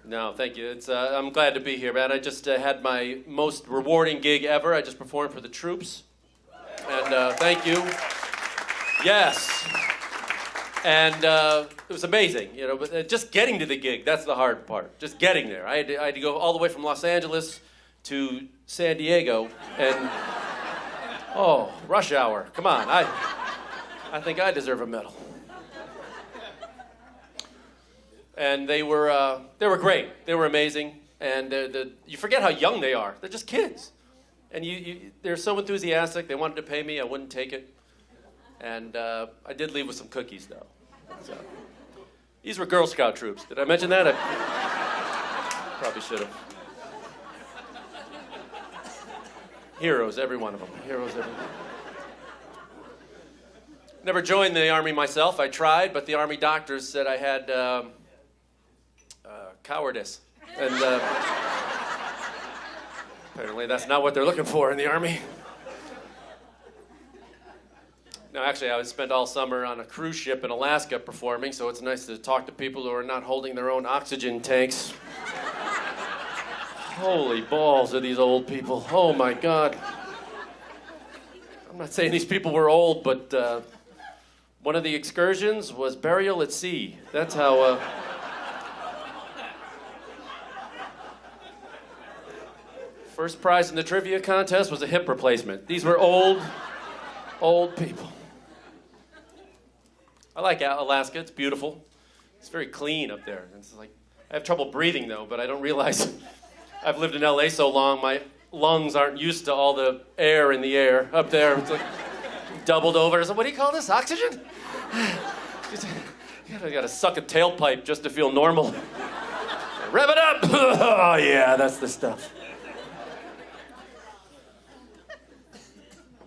No, thank you. I'm glad to be here, man. I just had my most rewarding gig ever. I just performed for the troops. And thank you. Yes. And it was amazing, but just getting to the gig, that's the hard part. Just getting there. I had to go all the way from Los Angeles to San Diego, and rush hour. Come on, I think I deserve a medal. And they were great. They were amazing, and you forget how young they are. They're just kids, and they're so enthusiastic. They wanted to pay me. I wouldn't take it, and I did leave with some cookies though. So, these were Girl Scout troops. Did I mention that? I probably should have. Heroes, every one of them. Heroes, every one. Never joined the Army myself. I tried, but the Army doctors said I had cowardice. And apparently that's not what they're looking for in the Army. No, actually, I spent all summer on a cruise ship in Alaska performing, so it's nice to talk to people who are not holding their own oxygen tanks. Holy balls are these old people. Oh, my God. I'm not saying these people were old, but one of the excursions was burial at sea. That's how... First prize in the trivia contest was a hip replacement. These were old people. I like Alaska. It's beautiful. It's very clean up there. It's like I have trouble breathing though, but I don't realize I've lived in LA so long, my lungs aren't used to all the air in the air up there. It's like doubled over. I said, what do you call this? Oxygen? I gotta suck a tailpipe just to feel normal. Rev it up! Oh yeah, that's the stuff.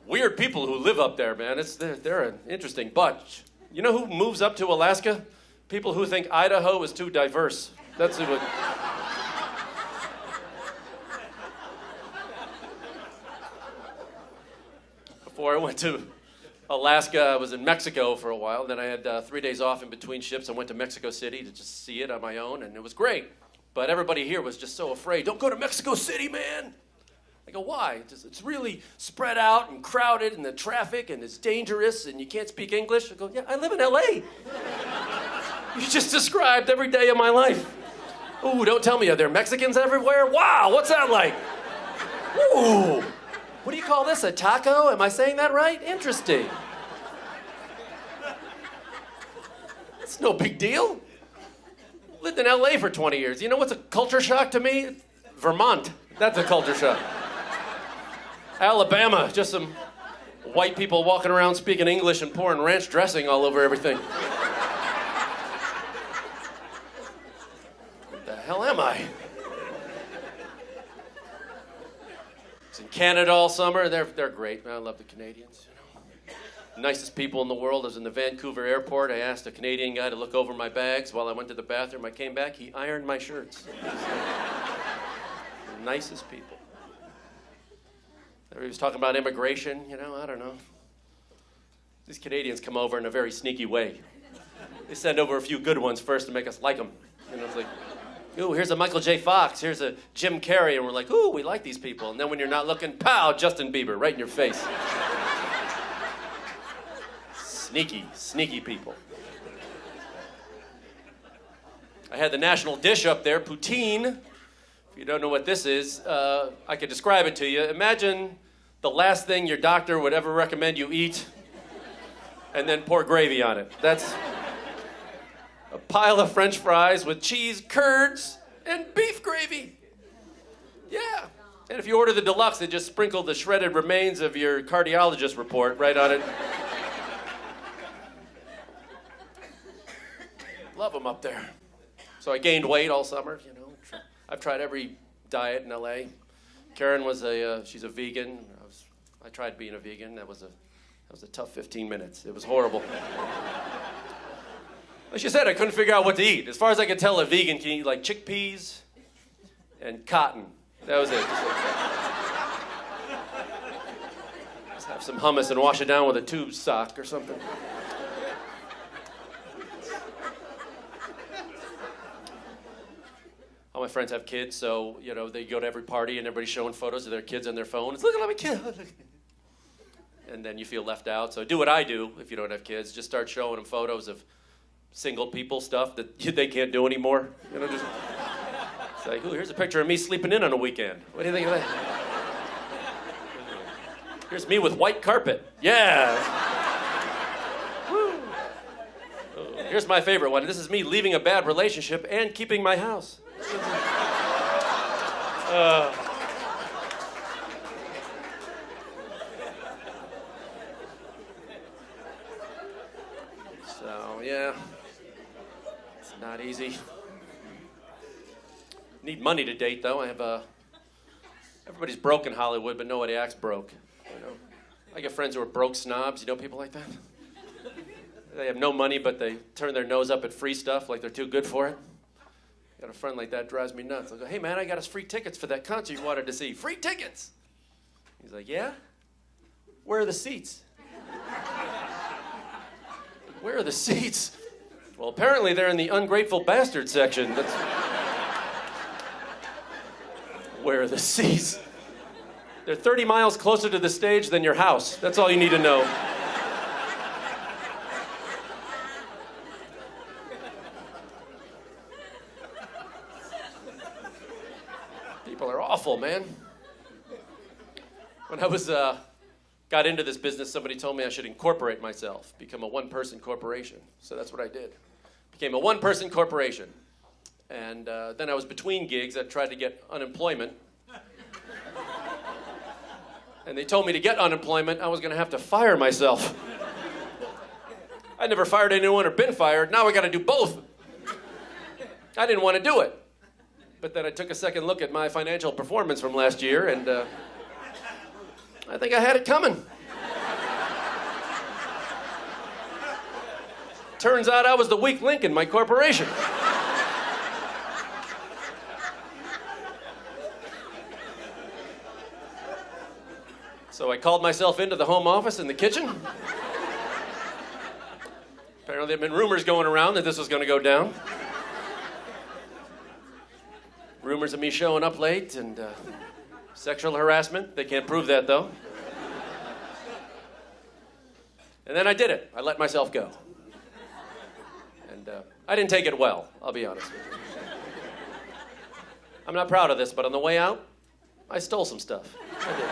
Weird people who live up there, man. They're an interesting bunch. You know who moves up to Alaska? People who think Idaho is too diverse. That's what... Before I went to Alaska, I was in Mexico for a while. Then I had 3 days off in between ships. I went to Mexico City to just see it on my own, and it was great. But everybody here was just so afraid. Don't go to Mexico City, man. I go, why? It's really spread out and crowded and the traffic and it's dangerous and you can't speak English. I go, yeah, I live in LA. You just described every day of my life. Ooh, don't tell me, are there Mexicans everywhere? Wow, what's that like? Ooh, what do you call this, a taco? Am I saying that right? Interesting. It's no big deal. Lived in LA for 20 years. You know what's a culture shock to me? Vermont. That's a culture shock. Alabama, just some white people walking around speaking English and pouring ranch dressing all over everything. What the hell am I? I was in Canada all summer. They're great, man. I love the Canadians. Nicest people in the world. I was in the Vancouver airport. I asked a Canadian guy to look over my bags while I went to the bathroom. I came back. He ironed my shirts. The nicest people. He was talking about immigration, I don't know. These Canadians come over in a very sneaky way. They send over a few good ones first to make us like them. It's like, ooh, here's a Michael J. Fox, here's a Jim Carrey, and we're like, ooh, we like these people. And then when you're not looking, pow, Justin Bieber, right in your face. Sneaky people. I had the national dish up there, poutine. If you don't know what this is, I could describe it to you. Imagine the last thing your doctor would ever recommend you eat, and then pour gravy on it. That's a pile of French fries with cheese, curds, and beef gravy. Yeah. And if you order the deluxe, they just sprinkle the shredded remains of your cardiologist report right on it. Love them up there. So I gained weight all summer, I've tried every diet in LA. Karen was she's a vegan. I tried being a vegan. That was a tough 15 minutes. It was horrible. Like she said, I couldn't figure out what to eat. As far as I could tell, a vegan can eat like chickpeas and cotton. That was it. Just have some hummus and wash it down with a tube sock or something. my friends have kids, so, they go to every party and everybody's showing photos of their kids on their phones. Look at my kid. And then you feel left out. So do what I do if you don't have kids. Just start showing them photos of single people stuff that they can't do anymore. It's like, ooh, here's a picture of me sleeping in on a weekend. What do you think of that? Here's me with white carpet. Yeah. Woo. Oh, here's my favorite one. This is me leaving a bad relationship and keeping my house. So, yeah. It's not easy. Need money to date, though. I have everybody's broke in Hollywood, but nobody acts broke. I get friends who are broke snobs. You know people like that? They have no money, but they turn their nose up at free stuff like they're too good for it. Got a friend like that, drives me nuts. I go, hey, man, I got us free tickets for that concert you wanted to see. Free tickets! He's like, yeah? Where are the seats? Where are the seats? Well, apparently they're in the ungrateful bastard section. Where are the seats? They're 30 miles closer to the stage than your house. That's all you need to know. People are awful, man. When I got into this business, somebody told me I should incorporate myself, become a one-person corporation. So that's what I did. Became a one-person corporation. And then I was between gigs. I tried to get unemployment. And they told me to get unemployment, I was going to have to fire myself. I never fired anyone or been fired. Now I got to do both. I didn't want to do it. But then I took a second look at my financial performance from last year, and I think I had it coming. Turns out I was the weak link in my corporation. So I called myself into the home office in the kitchen. Apparently there have been rumors going around that this was going to go down. Rumors of me showing up late and sexual harassment. They can't prove that, though. And then I did it. I let myself go. And I didn't take it well, I'll be honest with you. I'm not proud of this, but on the way out, I stole some stuff. I did.